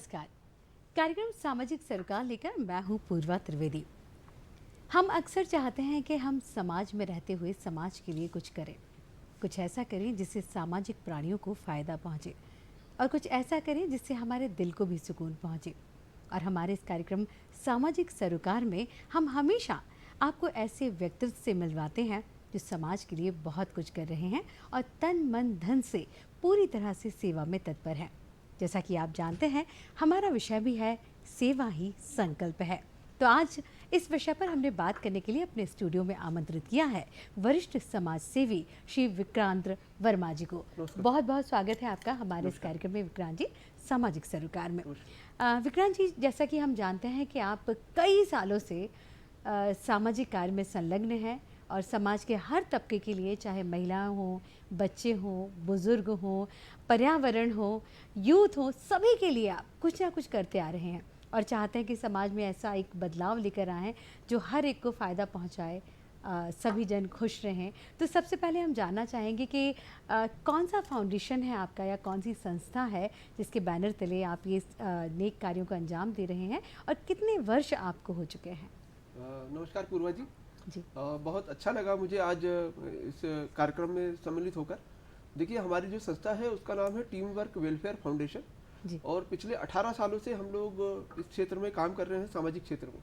नमस्कार। कार्यक्रम सामाजिक सरोकार लेकर मैं हूँ पूर्वा त्रिवेदी। हम अक्सर चाहते हैं कि हम समाज में रहते हुए समाज के लिए कुछ करें, कुछ ऐसा करें जिससे सामाजिक प्राणियों को फ़ायदा पहुँचे और कुछ ऐसा करें जिससे हमारे दिल को भी सुकून पहुँचे। और हमारे इस कार्यक्रम सामाजिक सरोकार में हम हमेशा आपको ऐसे व्यक्तित्व से मिलवाते हैं जो समाज के लिए बहुत कुछ कर रहे हैं और तन मन धन से पूरी तरह से सेवा में तत्पर हैं। जैसा कि आप जानते हैं, हमारा विषय भी है सेवा ही संकल्प है। तो आज इस विषय पर हमने बात करने के लिए अपने स्टूडियो में आमंत्रित किया है वरिष्ठ समाज सेवी श्री विक्रांत वर्मा जी को। बहुत बहुत स्वागत है आपका हमारे इस कार्यक्रम में विक्रांत जी, सामाजिक सरोकार में। विक्रांत जी, जैसा कि हम जानते हैं कि आप कई सालों से सामाजिक कार्य में संलग्न हैं और समाज के हर तबके के लिए, चाहे महिलाएं हों, बच्चे हों, बुजुर्ग हों, पर्यावरण हो, यूथ हो, सभी के लिए आप कुछ ना कुछ करते आ रहे हैं और चाहते हैं कि समाज में ऐसा एक बदलाव लेकर आएँ जो हर एक को फ़ायदा पहुंचाए, सभी जन खुश रहें। तो सबसे पहले हम जानना चाहेंगे कि कौन सा फाउंडेशन है आपका या कौन सी संस्था है जिसके बैनर तले आप ये नेक कार्यों को अंजाम दे रहे हैं और कितने वर्ष आपको हो चुके हैं? नमस्कार पूर्वा जी। बहुत अच्छा लगा मुझे आज इस कार्यक्रम में सम्मिलित होकर। देखिए, हमारी जो संस्था है उसका नाम है टीम वर्क वेलफेयर फाउंडेशन और पिछले 18 सालों से हम लोग इस क्षेत्र में काम कर रहे हैं, सामाजिक क्षेत्र में।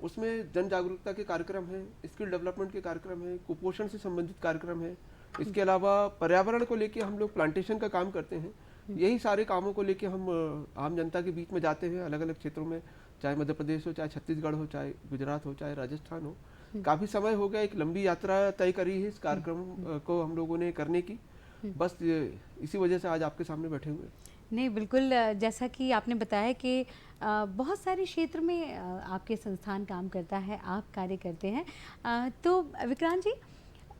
उसमें जन जागरूकता के कार्यक्रम हैं, स्किल डेवलपमेंट के कार्यक्रम हैं, कुपोषण से संबंधित कार्यक्रम हैं। इसके अलावा पर्यावरण को लेके हम लोग प्लांटेशन का काम करते हैं। यही सारे कामों को लेके हम आम जनता के बीच में जाते हैं, अलग अलग क्षेत्रों में, चाहे मध्य प्रदेश हो, चाहे छत्तीसगढ़ हो, चाहे गुजरात हो, चाहे राजस्थान हो। काफ़ी समय हो गया, एक लंबी यात्रा तय करी है इस कार्यक्रम को हम लोगों ने करने की। बस इसी वजह से आज आपके सामने बैठे हुए। नहीं, बिल्कुल। जैसा कि आपने बताया कि बहुत सारे क्षेत्र में आपके संस्थान काम करता है, आप कार्य करते हैं। तो विक्रांत जी,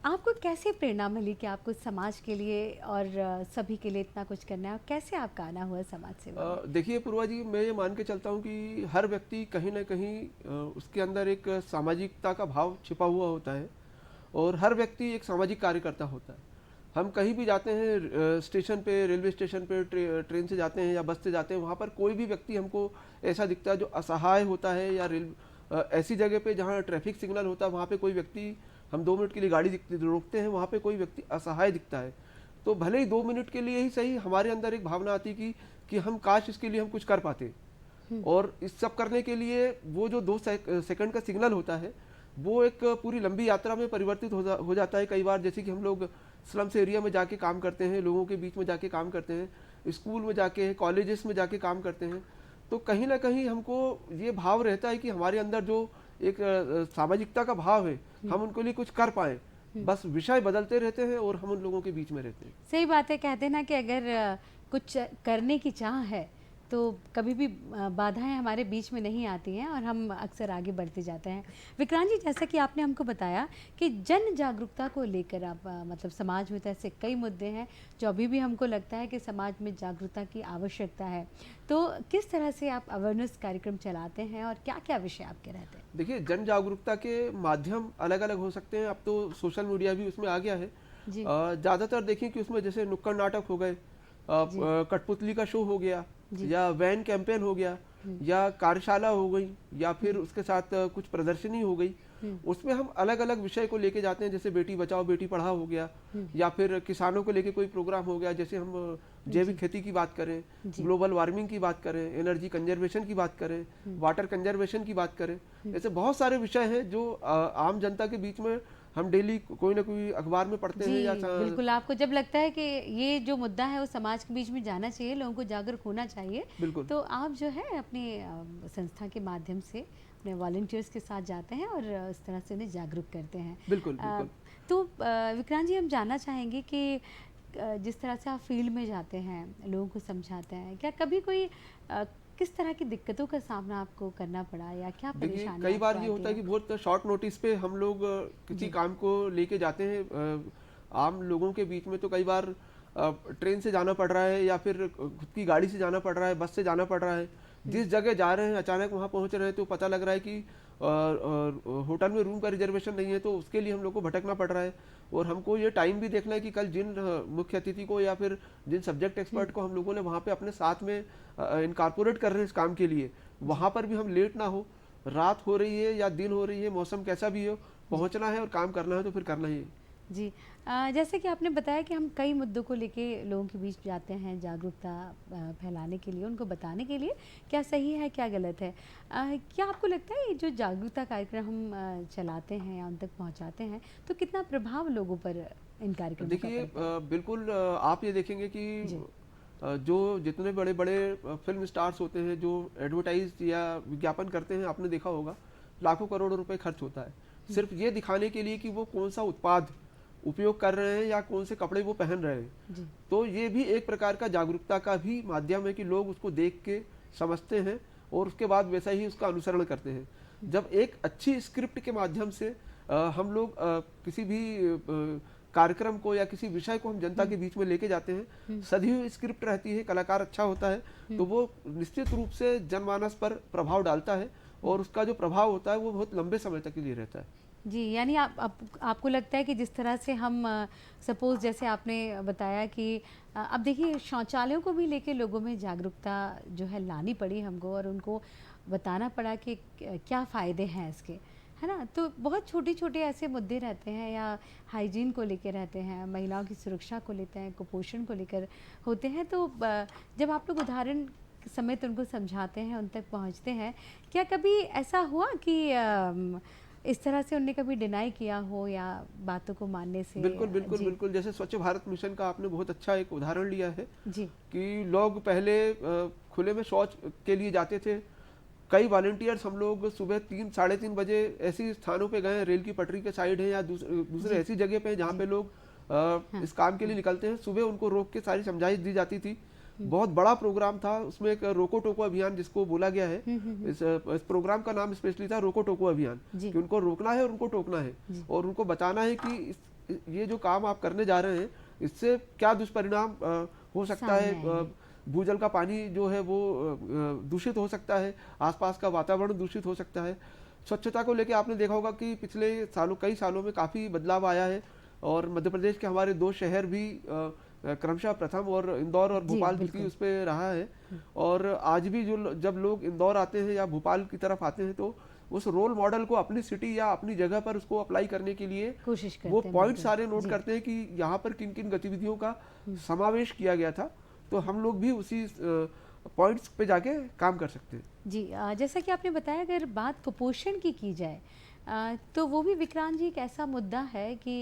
आपको कैसे प्रेरणा मिली कि आपको समाज के लिए और सभी के लिए इतना कुछ करना है और कैसे आपका आना हुआ समाज सेवा में? देखिए पूर्वा जी, मैं ये मान के चलता हूँ कि हर व्यक्ति कहीं ना कहीं उसके अंदर एक सामाजिकता का भाव छिपा हुआ होता है और हर व्यक्ति एक सामाजिक कार्यकर्ता होता है। हम कहीं भी जाते हैं, स्टेशन पे, रेलवे स्टेशन पे, ट्रेन से जाते हैं या बस से जाते हैं, वहाँ पर कोई भी व्यक्ति हमको ऐसा दिखता है जो असहाय होता है, या ऐसी जगह पे जहाँ ट्रैफिक सिग्नल होता है वहाँ पे कोई व्यक्ति, हम 2 मिनट के लिए गाड़ी रोकते हैं, वहाँ पे कोई व्यक्ति असहाय दिखता है, तो भले ही 2 मिनट के लिए ही सही, हमारे अंदर एक भावना आती कि हम काश इसके लिए हम कुछ कर पाते। और इस सब करने के लिए वो जो 2 सेकंड का सिग्नल होता है वो एक पूरी लंबी यात्रा में परिवर्तित हो जाता है। कई बार जैसे कि हम लोग स्लम्स एरिया में जाके काम करते हैं, लोगों के बीच में जाके काम करते हैं, स्कूल में जाके, कॉलेजेस में जाके काम करते हैं, तो कहीं ना कहीं हमको ये भाव रहता है कि हमारे अंदर जो एक सामाजिकता का भाव है, हम उनके लिए कुछ कर पाए। बस विषय बदलते रहते हैं और हम उन लोगों के बीच में रहते हैं। सही बात है। कहते हैं ना कि अगर कुछ करने की चाह है तो कभी भी बाधाएं हमारे बीच में नहीं आती हैं और हम अक्सर आगे बढ़ते जाते हैं। विक्रांत जी, जैसा कि आपने हमको बताया कि जन जागरूकता को लेकर आप मतलब समाज में तो ऐसे कई मुद्दे हैं जो अभी भी हमको लगता है कि समाज में जागरूकता की आवश्यकता है। तो किस तरह से आप अवेयरनेस कार्यक्रम चलाते हैं और क्या क्या विषय आपके रहते हैं? देखिए, जन जागरूकता के माध्यम अलग अलग हो सकते हैं। अब तो सोशल मीडिया भी उसमें आ गया है। ज़्यादातर देखिए कि उसमें जैसे नुक्कड़ नाटक हो गए, कठपुतली का शो हो गया, या वैन कैंपेन हो गया, या कार्यशाला हो गई, या फिर उसके साथ कुछ प्रदर्शनी हो गई। उसमें हम अलग अलग विषय को लेके जाते हैं, जैसे बेटी बचाओ बेटी पढ़ाओ हो गया, या फिर किसानों को लेके कोई प्रोग्राम हो गया, जैसे हम जैविक खेती की बात करें, ग्लोबल वार्मिंग की बात करें, एनर्जी कंजर्वेशन की बात करें, वाटर कंजर्वेशन की बात करें। ऐसे बहुत सारे विषय हैं जो आम जनता के बीच में हम डेली कोई ना कोई अखबार में पढ़ते हैं। या बिल्कुल, आपको जब लगता है कि ये जो मुद्दा है वो समाज के बीच में जाना चाहिए, लोगों को जागरूक होना चाहिए, तो आप जो है अपने संस्था के माध्यम से अपने वॉलंटियर्स के साथ जाते हैं और इस तरह से उन्हें जागरूक करते हैं। बिल्कुल। तो विक्रांत जी, हम जानना चाहेंगे कि जिस तरह से आप फील्ड में जाते हैं, लोगों को समझाते हैं, क्या कभी कोई किस तरह की दिक्कतों का सामना आपको करना पड़ा या क्या परेशानी? कई बार ये होता है कि बहुत शॉर्ट नोटिस पे हम लोग किसी काम को लेके जाते हैं आम लोगों के बीच में, तो कई बार ट्रेन से जाना पड़ रहा है या फिर खुद की गाड़ी से जाना पड़ रहा है, बस से जाना पड़ रहा है। जिस जगह जा रहे हैं अचानक वहाँ पहुँच रहे हैं तो पता लग रहा है कि होटल में रूम का रिजर्वेशन नहीं है, तो उसके लिए हम लोग को भटकना पड़ रहा है। और हमको ये टाइम भी देखना है कि कल जिन मुख्य अतिथि को या फिर जिन सब्जेक्ट एक्सपर्ट को हम लोगों ने वहाँ पे अपने साथ में इनकॉर्पोरेट कर रहे हैं इस काम के लिए, वहाँ पर भी हम लेट ना हो, रात हो रही है या दिन हो रही है, मौसम कैसा भी हो, पहुँचना है और काम करना है तो फिर करना ही है। जी। जैसे कि आपने बताया कि हम कई मुद्दों को लेके लोगों के बीच जाते हैं जागरूकता फैलाने के लिए, उनको बताने के लिए क्या सही है क्या गलत है। क्या आपको लगता है ये जो जागरूकता कार्यक्रम हम चलाते हैं या उन तक पहुंचाते हैं तो कितना प्रभाव लोगों पर इन कार्यक्रमों का देखिए पड़ता है? बिल्कुल आप ये देखेंगे कि जी। जो जितने बड़े बड़े फिल्म स्टार्स होते हैं जो एडवर्टाइज या विज्ञापन करते हैं, आपने देखा होगा लाखों करोड़ों रुपए खर्च होता है सिर्फ ये दिखाने के लिए कि वो कौन सा उत्पाद उपयोग कर रहे हैं या कौन से कपड़े वो पहन रहे हैं। जी। तो ये भी एक प्रकार का जागरूकता का भी माध्यम है कि लोग उसको देख के समझते हैं और उसके बाद वैसा ही उसका अनुसरण करते हैं। जब एक अच्छी स्क्रिप्ट के माध्यम से हम लोग किसी भी कार्यक्रम को या किसी विषय को हम जनता के बीच में लेके जाते हैं, सधी हुई स्क्रिप्ट रहती है, कलाकार अच्छा होता है, तो वो निश्चित रूप से जनमानस पर प्रभाव डालता है और उसका जो प्रभाव होता है वो बहुत लंबे समय तक के लिए रहता है। जी, यानी आपको लगता है कि जिस तरह से हम सपोज़ जैसे आपने बताया कि अब देखिए शौचालयों को भी लेके लोगों में जागरूकता जो है लानी पड़ी हमको और उनको बताना पड़ा कि क्या फ़ायदे हैं इसके, है ना? तो बहुत छोटे-छोटे ऐसे मुद्दे रहते हैं या हाइजीन को लेके रहते हैं, महिलाओं की सुरक्षा को लेते हैं, कुपोषण को लेकर होते हैं। तो जब आप लोग उदाहरण समेत उनको समझाते हैं, उन तक पहुँचते हैं, क्या कभी ऐसा हुआ कि इस तरह से उनने कभी डिनाई किया हो या बातों को मानने से? बिल्कुल बिल्कुल जी। बिल्कुल, जैसे स्वच्छ भारत मिशन का आपने बहुत अच्छा एक उदाहरण लिया है जी। कि लोग पहले खुले में शौच के लिए जाते थे। कई वॉलंटियर्स हम लोग सुबह 3 साढ़े 3 बजे ऐसी स्थानों पे गए, रेल की पटरी के साइड है या दूसरे जी। ऐसी जगह पे जहाँ जी। पे लोग हाँ। इस काम के लिए निकलते हैं। सुबह उनको रोक के सारी समझाइश दी जाती थी। बहुत बड़ा प्रोग्राम था, उसमें एक रोको टोको अभियान जिसको बोला गया है, इस प्रोग्राम का नाम स्पेशली था रोको टोको अभियान, जी। कि उनको रोकना है और उनको टोकना है जी। और उनको बताना है कि ये जो काम आप करने जा रहे हैं इससे क्या दुष्परिणाम हो सकता है। सामने आएंगे। भूजल का पानी जो है वो दूषित हो सकता है, आसपास का वातावरण दूषित हो सकता है। स्वच्छता को लेकर आपने देखा होगा कि पिछले सालों कई सालों में काफ़ी बदलाव आया है और मध्य प्रदेश के हमारे 2 शहर भी क्रमशः प्रथम, और इंदौर और जी, भोपाल द्वितीय बिल्कुल। उस पर रहा है। और आज भी जब लोग इंदौर आते हैं या भोपाल की तरफ आते हैं तो उस रोल मॉडल को अपनी सिटी या अपनी जगह पर उसको अप्लाई करने के लिए कोशिश करते वो हैं, पॉइंट बिल्कुल। सारे नोट जी। करते हैं कि यहाँ पर किन किन गतिविधियों का समावेश किया गया था, तो हम लोग भी उसी पॉइंट्स पे जाके काम कर सकते हैं। जी। जैसा कि आपने बताया अगर बात कुपोषण की जाए तो वो भी विक्रांत जी एक ऐसा मुद्दा है कि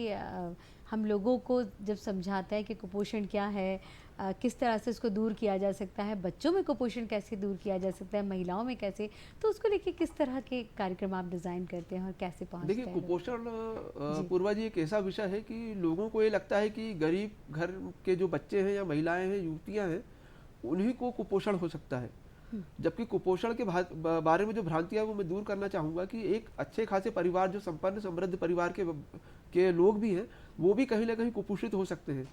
हम लोगों को जब समझाते हैं कि कुपोषण क्या है, किस तरह से उसको दूर किया जा सकता है, बच्चों में कुपोषण कैसे दूर किया जा सकता है, महिलाओं में कैसे, तो उसको लेके किस तरह के कार्यक्रम आप डिज़ाइन करते हैं और कैसे पहुंचते देखिए हैं लोगों कुपोषण जी। पूर्वा जी एक ऐसा विषय है कि लोगों को ये लगता है कि गरीब घर के जो बच्चे हैं या महिलाएं हैं, युवतियां हैं, उन्हीं को कुपोषण हो सकता है। जबकि कुपोषण के बारे में जो भ्रांतियां वो मैं दूर करना चाहूँगा कि एक अच्छे खासे परिवार, जो संपन्न समृद्ध परिवार के लोग भी हैं, वो भी कहीं ना कहीं कुपोषित हो सकते हैं।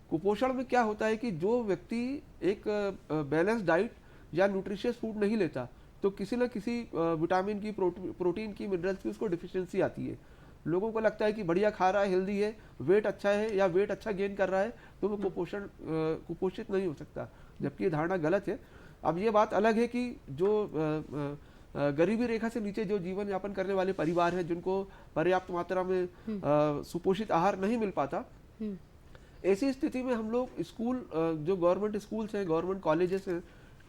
कुपोषण में क्या होता है कि जो व्यक्ति एक बैलेंस डाइट या न्यूट्रिशियस फूड नहीं लेता, तो किसी न किसी विटामिन की, प्रोटीन की, मिनरल्स की उसको डिफिशियंसी आती है। लोगों को लगता है कि बढ़िया खा रहा है, हेल्दी है, वेट अच्छा है या वेट अच्छा गेन कर रहा है, तो वो कुपोषित नहीं हो सकता, जबकि ये धारणा गलत है। अब ये बात अलग है कि जो गरीबी रेखा से नीचे जो जीवन यापन करने वाले परिवार हैं, जिनको पर्याप्त मात्रा में सुपोषित आहार नहीं मिल पाता, ऐसी स्थिति में हम लोग स्कूल, जो गवर्नमेंट स्कूल्स हैं, गवर्नमेंट कॉलेजेस हैं,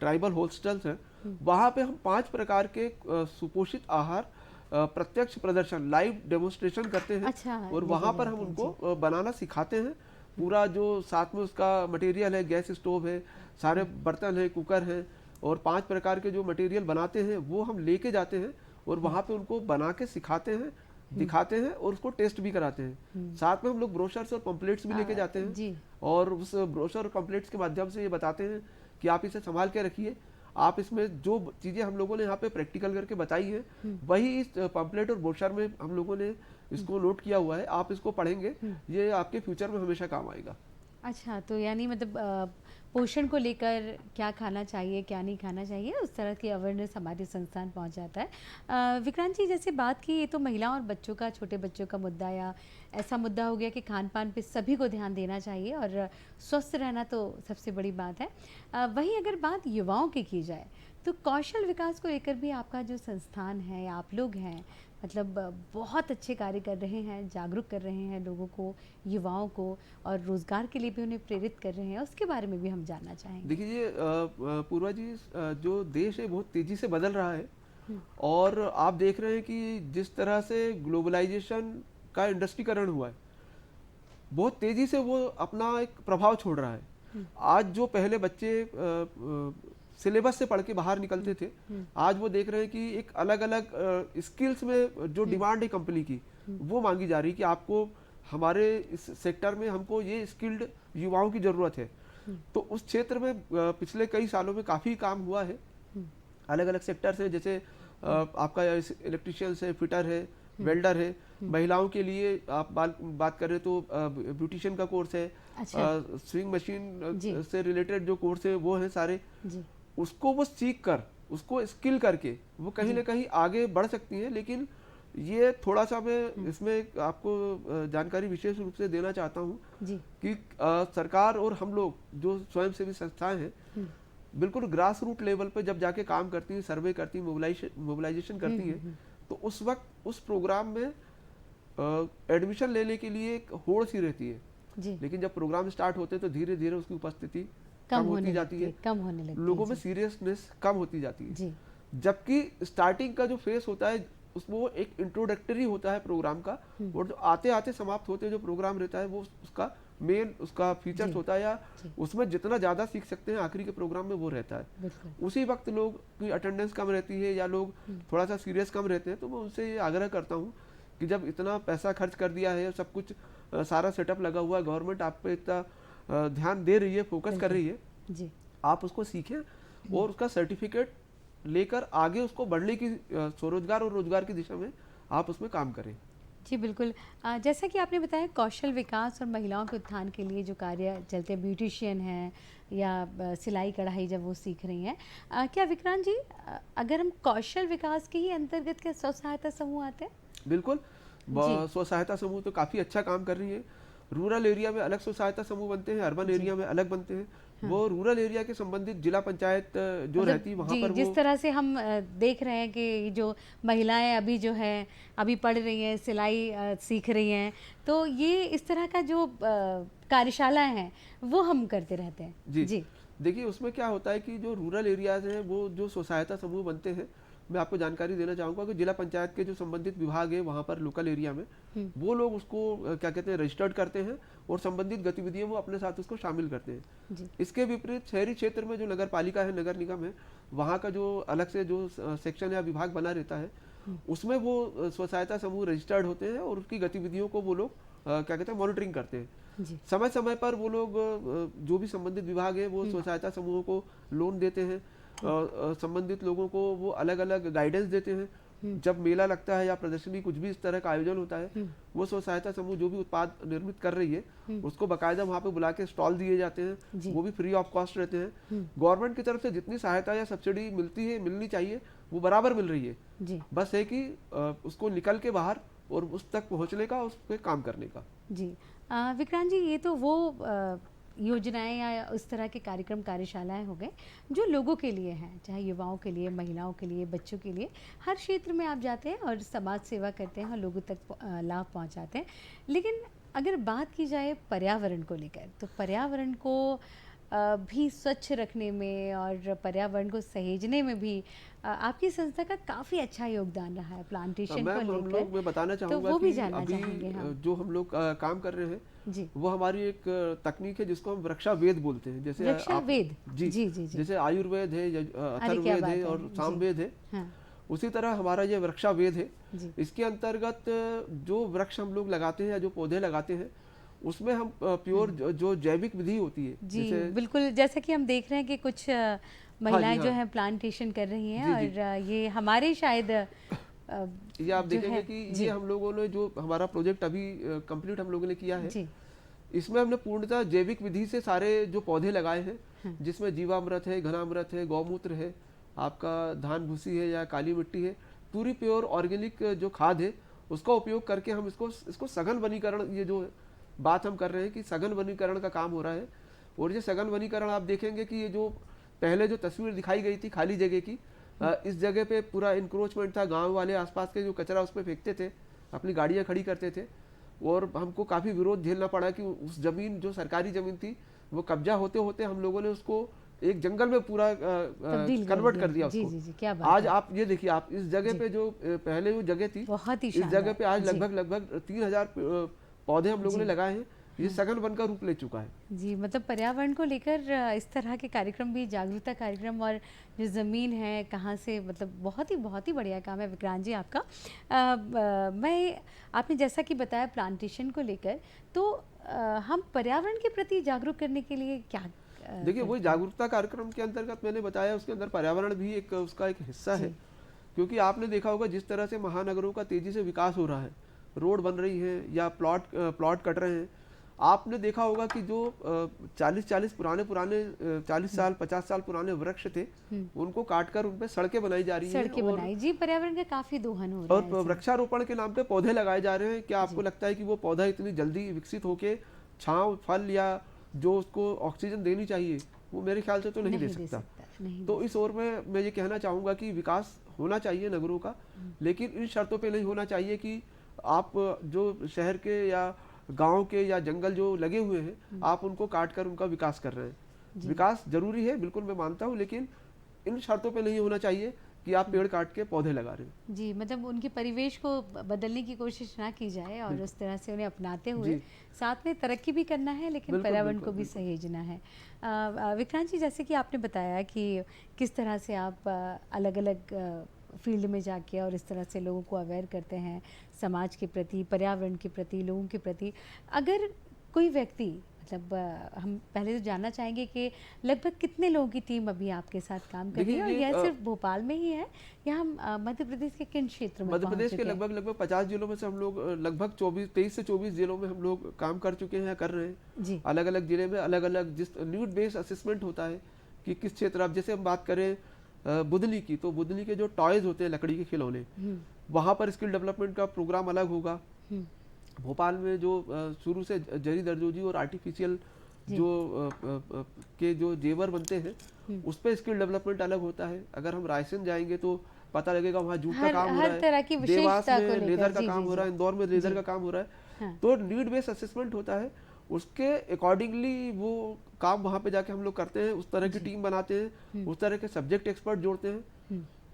ट्राइबल हॉस्टल्स हैं, वहाँ पे हम 5 प्रकार के सुपोषित आहार प्रत्यक्ष प्रदर्शन, लाइव डेमोन्स्ट्रेशन करते हैं। अच्छा, और लेके वहाँ पर जाते हम हैं, उनको बनाना सिखाते हैं। पूरा जो साथ में उसका मटेरियल है, गैस स्टोव है, सारे बर्तन है, कुकर है, और 5 प्रकार के जो मटेरियल बनाते हैं वो हम लेके जाते हैं और वहाँ पे उनको बना के सिखाते हैं, दिखाते हैं और उसको टेस्ट भी कराते हैं। साथ में हम लोग ब्रोशर्स और पम्पलेट्स भी लेके जाते हैं जी। और उस ब्रोशर और पम्पलेट्स के माध्यम से ये बताते हैं कि आप इसे संभाल के रखिए, आप इसमें जो चीज़ें हम लोगों ने यहाँ पे प्रैक्टिकल करके बताई हैं, वही इस पम्पलेट और ब्रोशर में हम लोगों ने इसको नोट किया हुआ है। आप इसको पढ़ेंगे, ये आपके फ्यूचर में हमेशा काम आएगा। अच्छा, तो यानी मतलब पोषण को लेकर क्या खाना चाहिए, क्या नहीं खाना चाहिए, उस तरह की अवेयरनेस हमारे संस्थान पहुंच जाता है। विक्रांत जी, जैसे बात की, ये तो महिलाओं और बच्चों का, छोटे बच्चों का मुद्दा या ऐसा मुद्दा हो गया कि खान-पान पे सभी को ध्यान देना चाहिए और स्वस्थ रहना तो सबसे बड़ी बात है। वहीं अगर बात युवाओं की जाए, तो कौशल विकास को लेकर भी आपका जो संस्थान है, आप लोग हैं, मतलब बहुत अच्छे कार्य कर रहे हैं, जागरूक कर रहे हैं लोगों को, युवाओं को, और रोज़गार के लिए भी उन्हें प्रेरित कर रहे हैं। उसके बारे में भी हम जानना चाहेंगे। देखिए ये पूर्वा जी, जो देश है बहुत तेजी से बदल रहा है हुँ, और आप देख रहे हैं कि जिस तरह से ग्लोबलाइजेशन का इंडस्ट्रीकरण हुआ है, बहुत तेजी से वो अपना एक प्रभाव छोड़ रहा है। हुँ, आज जो पहले बच्चे सिलेबस से पढ़ के बाहर निकलते थे, हुँ, आज वो देख रहे हैं कि एक अलग अलग स्किल्स में जो डिमांड है कंपनी की, वो मांगी जा रही है कि आपको हमारे इस सेक्टर में हमको ये स्किल्ड युवाओं की ज़रूरत है। तो उस क्षेत्र में पिछले कई सालों में काफ़ी काम हुआ है। हुँ, अलग अलग सेक्टर्स हैं, जैसे आपका इलेक्ट्रिशियंस है, फिटर है, वेल्डर है। महिलाओं के लिए आप बात करें तो ब्यूटिशियन का कोर्स है, अच्छा, स्विंग मशीन जी, से रिलेटेड जो कोर्स है वो है सारे। जी, उसको वो सीख कर, उसको स्किल करके वो कहीं जी, ना कहीं आगे बढ़ सकती हैं। लेकिन ये थोड़ा सा मैं हुँ, इसमें आपको जानकारी विशेष रूप से देना चाहता हूँ जी, कि सरकार और हम लोग जो स्वयंसेवी संस्थाएं हैं, हुँ, बिल्कुल ग्रास रूट लेवल पे जब जाके काम करती हैं, सर्वे करती हैं, मोबिलाइजेशन हुँ, करती हुँ, हैं, हुँ, तो उस वक्त उस प्रोग्राम में एडमिशन लेने के लिए एक होड़ सी रहती है। जी, लेकिन जब प्रोग्राम स्टार्ट होते हैं तो धीरे धीरे उसकी उपस्थिति कम कम होती होने जाती लगती है, है, कम होने लगती है, लोगों में जी, सीरियसनेस कम होती जाती है। जी, जबकि स्टार्टिंग का जो फेस होता है उसमें वो एक इंट्रोडक्टरी होता है प्रोग्राम का, हुँ, और जो आते आते समाप्त होते जो प्रोग्राम रहता है वो उसका मेन उसका फीचर्स जी, होता है, या जी, उसमें जितना ज़्यादा सीख सकते हैं आखिरी के प्रोग्राम में वो रहता है। बिल्कुल, उसी वक्त लोग की अटेंडेंस कम रहती है या लोग हुँ, थोड़ा सा सीरियस कम रहते हैं, तो मैं उनसे ये आग्रह करता हूँ कि जब इतना पैसा खर्च कर दिया है, सब कुछ सारा सेटअप लगा हुआ है, गवर्नमेंट आप पे इतना ध्यान दे रही है, फोकस कर बिल्कुल, रही है, जी, आप उसको सीखें और उसका सर्टिफिकेट लेकर आगे उसको बढ़ने की स्वरोजगार और रोजगार की दिशा में आप उसमें काम करें। जी, बिल्कुल। जैसा कि आपने बताया, कौशल विकास और महिलाओं के उत्थान के लिए जो कार्य चलते हैं, ब्यूटिशियन हैं या सिलाई कढ़ाई जब वो सीख रही हैं, क्या विक्रांत जी, अगर हम कौशल विकास के ही अंतर्गत क्या स्व सहायता समूह आते हैं? बिल्कुल, जी, स्व सहायता समूह तो काफ़ी अच्छा काम कर रही है। रूरल एरिया में अलग स्व सहायता समूह बनते हैं, अर्बन जी, एरिया में अलग बनते हैं। हाँ। वो रूरल एरिया के संबंधित जिला पंचायत जो मतलब रहती है वहाँ जी, पर जिस वो तरह से हम देख रहे हैं कि जो महिलाएं अभी जो हैं, अभी पढ़ रही हैं, सिलाई सीख रही हैं, तो ये इस तरह का जो कार्यशालाएं हैं, वो हम करते रहते हैं। जी, जी, देखिए उसमें क्या होता है कि जो रूरल एरियाज़ हैं वो जो स्व सहायता समूह बनते हैं, मैं आपको जानकारी देना चाहूँगा कि जिला पंचायत के जो संबंधित विभाग है वहाँ पर लोकल एरिया में हुँ, वो लोग उसको क्या कहते हैं, रजिस्टर्ड करते हैं और संबंधित गतिविधियों वो अपने साथ उसको शामिल करते हैं। जी, इसके विपरीत शहरी क्षेत्र में जो नगर पालिका है, नगर निगम है, वहाँ का जो अलग से जो सेक्शन या विभाग बना रहता है, हुँ, उसमें वो स्व सहायता समूह रजिस्टर्ड होते हैं और उसकी गतिविधियों को वो लोग क्या कहते हैं, मॉनिटरिंग करते हैं। जी, समय समय पर वो लोग जो भी संबंधित विभाग है वो हुँ, स्व सहायता समूहों को लोन देते हैं, हुँ, संबंधित लोगों को वो अलग अलग गाइडेंस देते हैं। हुँ, जब मेला लगता है या प्रदर्शनी कुछ भी इस तरह का आयोजन होता है, हुँ, वो स्व सहायता समूह जो भी उत्पाद निर्मित कर रही है हुँ, उसको बाकायदा वहाँ पे बुला के स्टॉल दिए जाते हैं, जी, वो भी फ्री ऑफ कॉस्ट रहते हैं। हुँ, गवर्नमेंट की तरफ से जितनी सहायता या सब्सिडी मिलती है, मिलनी चाहिए, वो बराबर मिल रही है। जी, बस है कि उसको निकल के बाहर और उस तक पहुँचने का, उस पर काम करने का। जी। विक्रांत जी, ये तो वो योजनाएँ या उस तरह के कार्यक्रम, कार्यशालाएँ हो गए, जो लोगों के लिए हैं, चाहे युवाओं के लिए, महिलाओं के लिए, बच्चों के लिए। हर क्षेत्र में आप जाते हैं और समाज सेवा करते हैं और लोगों तक लाभ पहुँचाते हैं। लेकिन अगर बात की जाए पर्यावरण को लेकर, तो पर्यावरण को भी स्वच्छ रखने में और पर्यावरण को सहेजने में भी आपकी संस्था का काफ़ी अच्छा योगदान रहा है, प्लांटेशन को मैम हम लेकर। लोग, मैं बताना तो चाहूँगा वो भी कि जानना अभी चाहेंगे हम। जो हम लोग काम कर रहे हैं जी, वो हमारी एक तकनीक है जिसको हम वृक्षावेद बोलते हैं। जैसे आप वृक्षावेद। जी, जी, जी, जी। जैसे आयुर्वेद है, अरे क्या अथर्ववेद बात है है! और जी, सामवेद है, हाँ, उसी तरह हमारा ये वृक्षावेद है। जी, इसके अंतर्गत जो वृक्ष हम लोग लगाते हैं या जो पौधे लगाते हैं उसमें हम प्योर हुँ। जो जैविक विधि होती है, जी, जैसे बिल्कुल, जैसा कि हम देख रहे हैं कि कुछ हाँ जी, महिलाएँ जो हाँ हैं प्लांटेशन कर रही हैं जी, जी, और ये हमारे शायद ये आप जो देखेंगे है। कि ये जी, हम लोगों ने जो हमारा प्रोजेक्ट अभी कंप्लीट हम लोगों ने किया है, जी, इसमें हमने पूर्णतः जैविक विधि से सारे जो पौधे लगाए हैं, हाँ। जिसमें जीवामृत है, घनामृत है, गौमूत्र है, आपका धान भूसी है या काली मिट्टी है, पूरी प्योर ऑर्गेनिक जो खाद है उसका उपयोग करके हम इसको सघन वनीकरण, ये जो बात हम कर रहे हैं कि सघन वनीकरण का काम हो रहा है। और ये सघन वनीकरण आप देखेंगे कि ये जो पहले जो तस्वीर दिखाई गई थी खाली जगह की, इस जगह पे पूरा इंक्रोचमेंट था, गांव वाले आसपास के जो कचरा उस पर फेंकते थे, अपनी गाड़ियां खड़ी करते थे, और हमको काफ़ी विरोध झेलना पड़ा कि उस जमीन जो सरकारी ज़मीन थी वो कब्जा होते होते हम लोगों ने उसको एक जंगल में पूरा तब्दील कन्वर्ट कर दिया जी उसको। जी जी, क्या बात आज है। आप ये देखिए, आप इस जगह जी। पे जो पहले वो जगह थी, बहुत ही इस जगह पे आज शानदार। जी लगभग 3000 पौधे हम लोगों ने जी। लगाए हैं। ये सघन वन का रूप ले चुका है। जी, मतलब पर्यावरण को लेकर इस तरह के कार्यक्रम भी, जागरूकता कार्यक्रम, और जो ज़मीन है कहाँ से, मतलब बहुत ही बढ़िया काम है विक्रांत जी आपका। मैं, आपने जैसा कि बताया प्लांटेशन को लेकर, तो हम पर्यावरण के प्रति जागरूक करने के लिए क्या देखिए, वही करते हैं? जागरूकता कार्यक्रम के अंतर्गत मैंने बताया, उसके अंदर पर्यावरण भी एक उसका एक हिस्सा है। जी। क्योंकि आपने देखा होगा जिस तरह से महानगरों का तेजी से विकास हो रहा है, रोड बन रही है या प्लॉट कट रहे हैं, आपने देखा होगा कि जो 40 पुराने 40 साल 50 साल पुराने वृक्ष थे, उनको काटकर उन पे सड़कें बनाई जा रही हैं, सड़कें और बनाई, जी, पर्यावरण का काफ़ी दोहन हो रहा है इससे। वृक्षारोपण के नाम पे पौधे लगाए जा रहे हैं। क्या आपको लगता है कि वो पौधा इतनी जल्दी विकसित होके छांव, फल या जो उसको ऑक्सीजन देनी चाहिए, वो मेरे ख्याल से तो नहीं दे सकता। नहीं तो दे इस ओर में मैं ये कहना चाहूँगा कि विकास होना चाहिए नगरों का, लेकिन इन शर्तों पे नहीं होना चाहिए कि आप जो शहर के या गांव के या जंगल जो लगे हुए हैं, आप उनको काट कर उनका विकास कर रहे हैं। विकास जरूरी है, बिल्कुल मैं मानता हूँ, लेकिन इन शर्तों पे नहीं होना चाहिए कि आप पेड़ काट के पौधे लगा रहे हैं। जी, मतलब उनके परिवेश को बदलने की कोशिश ना की जाए, और उस तरह से उन्हें अपनाते हुए जी। साथ में तरक्की भी करना है, लेकिन बिल्कुल, पर्यावरण बिल्कुल, को भी बिल्कुल। सहेजना है। विक्रांत जी, जैसे कि आपने बताया कि किस तरह से आप अलग अलग फील्ड में जाके और इस तरह से लोगों को अवेयर करते हैं समाज के प्रति, पर्यावरण के प्रति, लोगों के प्रति। अगर कोई व्यक्ति, मतलब हम पहले तो जानना चाहेंगे कि लगभग कितने लोगों की टीम अभी आपके साथ काम कर रही है, और देखिए, यह सिर्फ भोपाल में ही है या हम मध्य प्रदेश के किन क्षेत्र में मध्य पहुंच प्रदेश के चुके हैं? लगभग 50 जिलों में से हम लोग लगभग 23 से 24 जिलों में हम लोग काम कर चुके हैं, कर रहे हैं। जी अलग अलग जिले में अलग अलग जिस नीड बेस्ड असेसमेंट होता है कि किस क्षेत्र, अब जैसे हम बात करें बुदनी की, तो बुदनी के जो टॉयज होते हैं, लकड़ी के खिलौने, वहाँ पर स्किल डेवलपमेंट का प्रोग्राम अलग होगा। भोपाल में जो शुरू से जरी दरदोजी और आर्टिफिशियल जो के जो जेवर बनते हैं, उस पर स्किल डेवलपमेंट अलग होता है। अगर हम रायसेन जाएंगे तो पता लगेगा वहाँ जूट का काम हो रहा हर तरह की है, देवास विशेषता को में लेकर। लेदर का जी काम जी हो रहा है, जी इंदौर में लेदर जी। का काम हो रहा है। हाँ। तो नीड बेस्ड असेसमेंट होता है, उसके अकॉर्डिंगली वो काम वहाँ पे जाके हम लोग करते हैं, उस तरह की टीम बनाते हैं, उस तरह के सब्जेक्ट एक्सपर्ट जोड़ते हैं,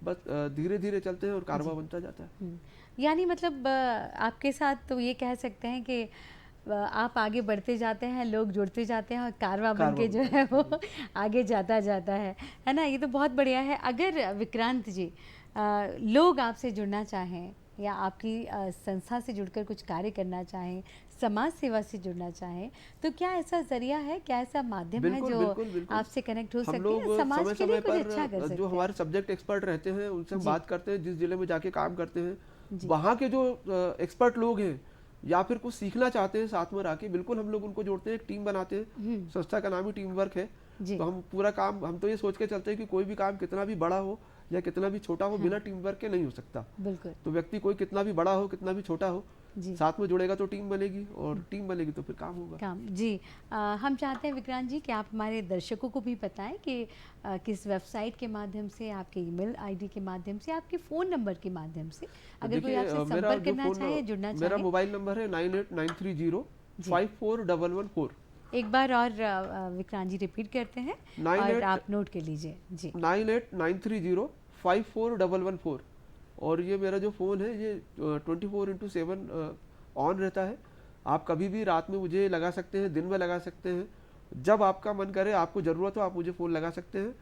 बस धीरे धीरे चलते हैं और कारवा बनता जाता है। यानी मतलब आपके साथ तो ये कह सकते हैं कि आप आगे बढ़ते जाते हैं, लोग जुड़ते जाते हैं, और कारवा बन के जो है वो आगे जाता है ना? ये तो बहुत बढ़िया है। अगर विक्रांत जी, लोग आपसे जुड़ना चाहें या आपकी संस्था से जुड़कर कुछ कार्य करना चाहें, समाज सेवा से जुड़ना चाहें, तो क्या ऐसा जरिया है, क्या ऐसा माध्यम है बिल्कुल, जो बिल्कुल, बिल्कुल। आपसे कनेक्ट हो हम सकते लोग हैं, समाज समय के लिए समय कुछ अच्छा कर पर सकते जो हैं? हमारे सब्जेक्ट एक्सपर्ट रहते हैं उनसे हम जी। बात करते हैं, जिस जिले में जाके काम करते हैं, जी। वहाँ के जो एक्सपर्ट लोग हैं या फिर कुछ सीखना चाहते हैं साथ में रह के, बिल्कुल हम लोग उनको जोड़ते हैं, एक टीम बनाते हैं। संस्था का नाम ही टीम वर्क है। जी। तो हम पूरा काम, हम तो ये सोच के चलते हैं कि कोई भी काम कितना भी बड़ा हो या कितना भी छोटा हो, बिना टीम वर्क के नहीं हो सकता। बिल्कुल तो व्यक्ति कोई कितना भी बड़ा हो, कितना भी छोटा हो, जी। साथ में जुड़ेगा तो टीम बनेगी, और टीम बनेगी तो फिर काम होगा। काम जी। हम चाहते हैं विक्रांत जी कि आप हमारे दर्शकों को भी बताएं कि किस वेबसाइट के माध्यम से, आपके ईमेल आईडी के माध्यम से, आपके फ़ोन नंबर के माध्यम से, अगर कोई देखिए, आपसे मेरा संपर्क जो करना फोन, चाहे, जुड़ना मेरा चाहे। मोबाइल नंबर है 9893054114। एक बार और विक्रांत जी रिपीट करते हैं, और 98 आप नोट कर लीजिए जी। 9893054114। और ये मेरा जो फ़ोन है ये 24/7 ऑन रहता है। आप कभी भी रात में मुझे लगा सकते हैं, दिन में लगा सकते हैं, जब आपका मन करे, आपको ज़रूरत हो, आप मुझे फ़ोन लगा सकते हैं।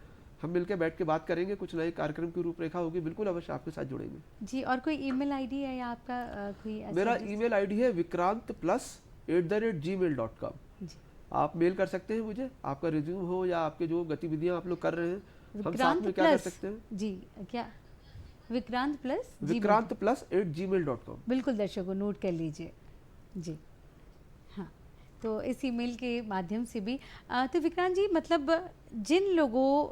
हम मिलकर बैठ के बात करेंगे, कुछ नए कार्यक्रम की रूपरेखा होगी, बिल्कुल अवश्य आपके साथ जुड़ेंगे। जी, और कोई ईमेल आईडी है या आपका कोई ऐसा मेरा ईमेल आईडी है vikrant+@gmail.com। जी। आप मेल कर सकते हैं मुझे, आपका रिज्यूम हो या आपके जो गतिविधियां आप लोग कर रहे हैं, हम साथ विक्रांत में क्या कर प्लस सकते हैं। जी, क्या विक्रांत प्लस जी? vikrant+@gmail.com। बिल्कुल दर्शकों, नोट कर लीजिए जी। हाँ, तो इस ईमेल के माध्यम से भी तो विक्रांत जी मतलब जिन लोगों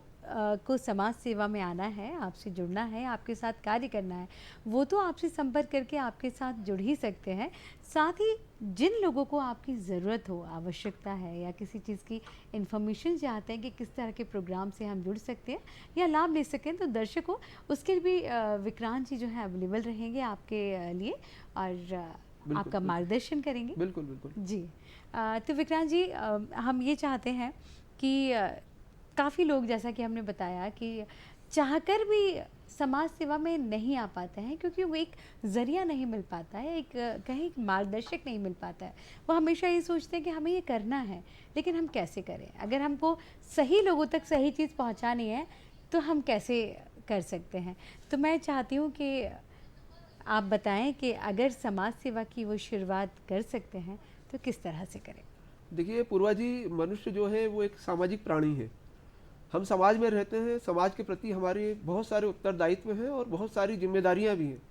को समाज सेवा में आना है, आपसे जुड़ना है, आपके साथ कार्य करना है, वो तो आपसे संपर्क करके आपके साथ जुड़ ही सकते हैं। साथ ही जिन लोगों को आपकी ज़रूरत हो, आवश्यकता है या किसी चीज़ की इन्फॉर्मेशन चाहते हैं कि किस तरह के प्रोग्राम से हम जुड़ सकते हैं या लाभ ले सकें, तो दर्शकों उसके लिए भी विक्रांत जी जो है अवेलेबल रहेंगे आपके लिए और बिल्कुल आपका बिल्कुल मार्गदर्शन करेंगे। बिल्कुल बिल्कुल। जी। तो विक्रांत जी हम ये चाहते हैं कि काफ़ी लोग जैसा कि हमने बताया कि चाहकर भी समाज सेवा में नहीं आ पाते हैं क्योंकि वो एक ज़रिया नहीं मिल पाता है, एक कहीं एक मार्गदर्शक नहीं मिल पाता है। वो हमेशा ये सोचते हैं कि हमें ये करना है, लेकिन हम कैसे करें? अगर हमको सही लोगों तक सही चीज़ पहुंचानी है, तो हम कैसे कर सकते हैं? तो मैं चाहती हूँ कि आप बताएं कि अगर समाज सेवा की वो शुरुआत कर सकते हैं, तो किस तरह से करें? देखिए पूर्वा जी, मनुष्य जो है वो एक सामाजिक प्राणी है। हम समाज में रहते हैं, समाज के प्रति हमारे बहुत सारे उत्तरदायित्व हैं और बहुत सारी जिम्मेदारियां भी हैं।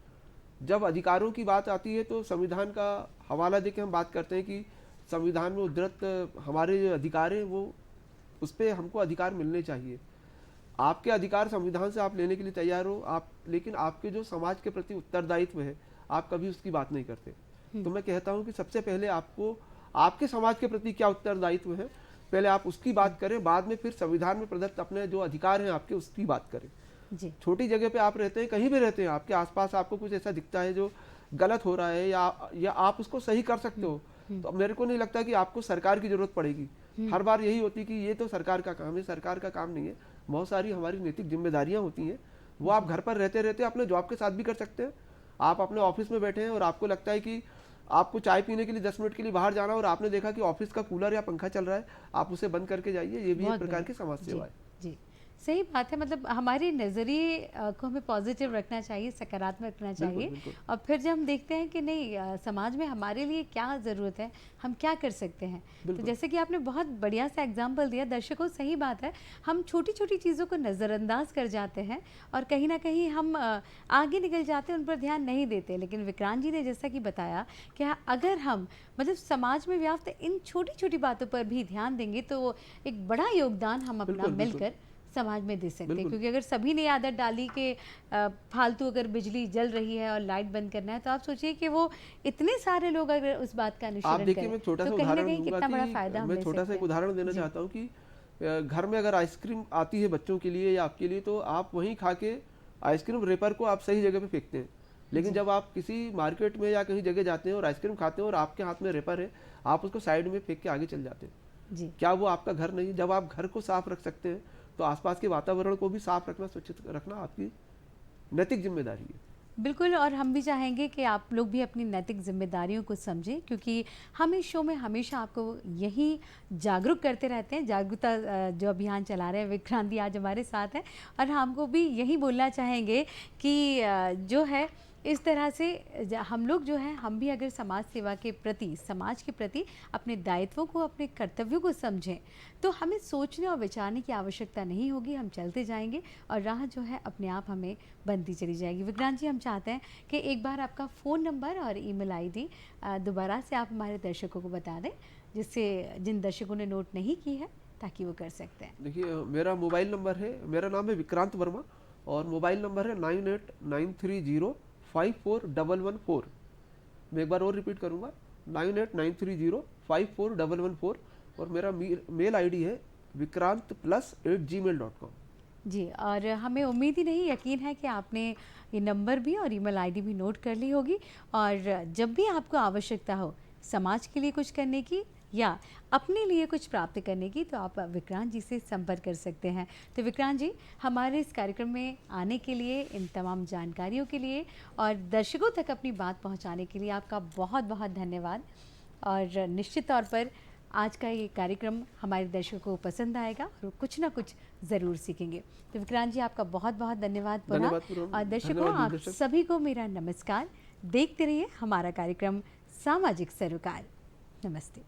जब अधिकारों की बात आती है तो संविधान का हवाला देके हम बात करते हैं कि संविधान में उद्धृत हमारे जो अधिकार हैं वो उस पर हमको अधिकार मिलने चाहिए। आपके अधिकार संविधान से आप लेने के लिए तैयार हो, आप लेकिन आपके जो समाज के प्रति उत्तरदायित्व है आप कभी उसकी बात नहीं करते। तो मैं कहता हूँ कि सबसे पहले आपको आपके समाज के प्रति क्या उत्तरदायित्व है, पहले आप उसकी बात करें, बाद में फिर संविधान में प्रदत्त अपने जो अधिकार हैं आपके उसकी बात करें। जी। छोटी जगह पे आप रहते हैं, कहीं भी रहते हैं, आपके आसपास आपको कुछ ऐसा दिखता है जो गलत हो रहा है या आप उसको सही कर सकते हो, तो मेरे को नहीं लगता कि आपको सरकार की जरूरत पड़ेगी। हर बार यही होती कि ये तो सरकार का काम है, सरकार का काम नहीं है। बहुत सारी हमारी नैतिक जिम्मेदारियां होती हैं, वो आप घर पर रहते रहते अपने जॉब के साथ भी कर सकते हैं। आप अपने ऑफिस में बैठे हैं और आपको लगता है कि आपको चाय पीने के लिए 10 मिनट के लिए बाहर जाना और आपने देखा कि ऑफिस का कूलर या पंखा चल रहा है, आप उसे बंद करके जाइए। ये भी एक बहुत प्रकार बढ़िया। की समाज जी, सेवा है। जी। सही बात है मतलब हमारे नज़रिए को हमें पॉजिटिव रखना चाहिए, सकारात्मक रखना बिल्कुल चाहिए बिल्कुल और फिर जब हम देखते हैं कि नहीं समाज में हमारे लिए क्या ज़रूरत है, हम क्या कर सकते हैं। तो बिल्कुल जैसे कि आपने बहुत बढ़िया सा एग्जाम्पल दिया, दर्शकों सही बात है, हम छोटी-छोटी चीज़ों को नज़रअंदाज कर जाते हैं और कहीं न कहीं हम आगे निकल जाते हैं, उन पर ध्यान नहीं देते। लेकिन विक्रांत जी ने जैसा कि बताया कि अगर हम मतलब समाज में व्याप्त इन छोटी-छोटी बातों पर भी ध्यान देंगे तो एक बड़ा योगदान हम अपना बिल्कुल बिल्कुल मिलकर समाज में दे सकते हैं। बिल्कुल। क्योंकि अगर सभी ने आदत डाली कि फालतू अगर बिजली जल रही है और लाइट बंद करना है, तो आप सोचिए कि वो इतने सारे लोग अगर उस बात का आप अनुसरण देखिए, करें मैं एक छोटा तो सा कहीं ना उदाहरण कहीं दूंगा कितना बड़ा कि फायदा हम मैं ले छोटा सा सकते एक हैं। उदाहरण देना जी। चाहता हूँ कि घर में अगर आइसक्रीम आती है बच्चों के लिए या आपके लिए, तो आप वहीं खा के आइसक्रीम रेपर को आप सही जगह पे फेंकते हैं। लेकिन जी। जब आप किसी मार्केट में या कहीं जगह जाते हैं और आइसक्रीम खाते हैं और आपके हाथ में रेपर है, आप उसको साइड में फेंक के आगे चल जाते हैं। जी। क्या वो आपका घर नहीं है? जब आप घर को साफ रख सकते हैं तो आसपास के वातावरण को भी साफ रखना, सुरक्षित रखना आपकी नैतिक जिम्मेदारी है। बिल्कुल, और हम भी चाहेंगे कि आप लोग भी अपनी नैतिक जिम्मेदारियों को समझें क्योंकि हम इस शो में हमेशा आपको यही जागरूक करते रहते हैं। जागरूकता जो अभियान चला रहे हैं, विक्रांत जी आज हमारे साथ हैं और हमको भी यही बोलना चाहेंगे कि जो है इस तरह से हम लोग जो है हम भी अगर समाज सेवा के प्रति, समाज के प्रति अपने दायित्वों को, अपने कर्तव्यों को समझें तो हमें सोचने और विचारने की आवश्यकता नहीं होगी। हम चलते जाएंगे और राह जो है अपने आप हमें बनती चली जाएगी। विक्रांत जी, हम चाहते हैं कि एक बार आपका फ़ोन नंबर और ईमेल आईडी दोबारा से आप हमारे दर्शकों को बता दें, जिससे जिन दर्शकों ने नोट नहीं की है ताकि वो कर सकते हैं। देखिए, मेरा मोबाइल नंबर है, मेरा नाम है विक्रांत वर्मा और मोबाइल नंबर है 9893054114। मैं एक बार और रिपीट करूंगा, 9893054114। और मेरा मेल आईडी है vikrant+@gmail.com। जी, और हमें उम्मीद ही नहीं, यकीन है कि आपने ये नंबर भी और ईमेल आईडी भी नोट कर ली होगी और जब भी आपको आवश्यकता हो समाज के लिए कुछ करने की या अपने लिए कुछ प्राप्त करने की, तो आप विक्रांत जी से संपर्क कर सकते हैं। तो विक्रांत जी, हमारे इस कार्यक्रम में आने के लिए, इन तमाम जानकारियों के लिए और दर्शकों तक अपनी बात पहुंचाने के लिए आपका बहुत बहुत धन्यवाद। और निश्चित तौर पर आज का ये कार्यक्रम हमारे दर्शकों को पसंद आएगा और कुछ ना कुछ ज़रूर सीखेंगे। तो विक्रांत जी, आपका बहुत बहुत धन्यवाद पुनः। धन्यवाद पूनम। और दर्शकों, धन्यवाद आप दूरदर्शक। सभी को मेरा नमस्कार। देखते रहिए हमारा कार्यक्रम सामाजिक सरोकार। नमस्ते।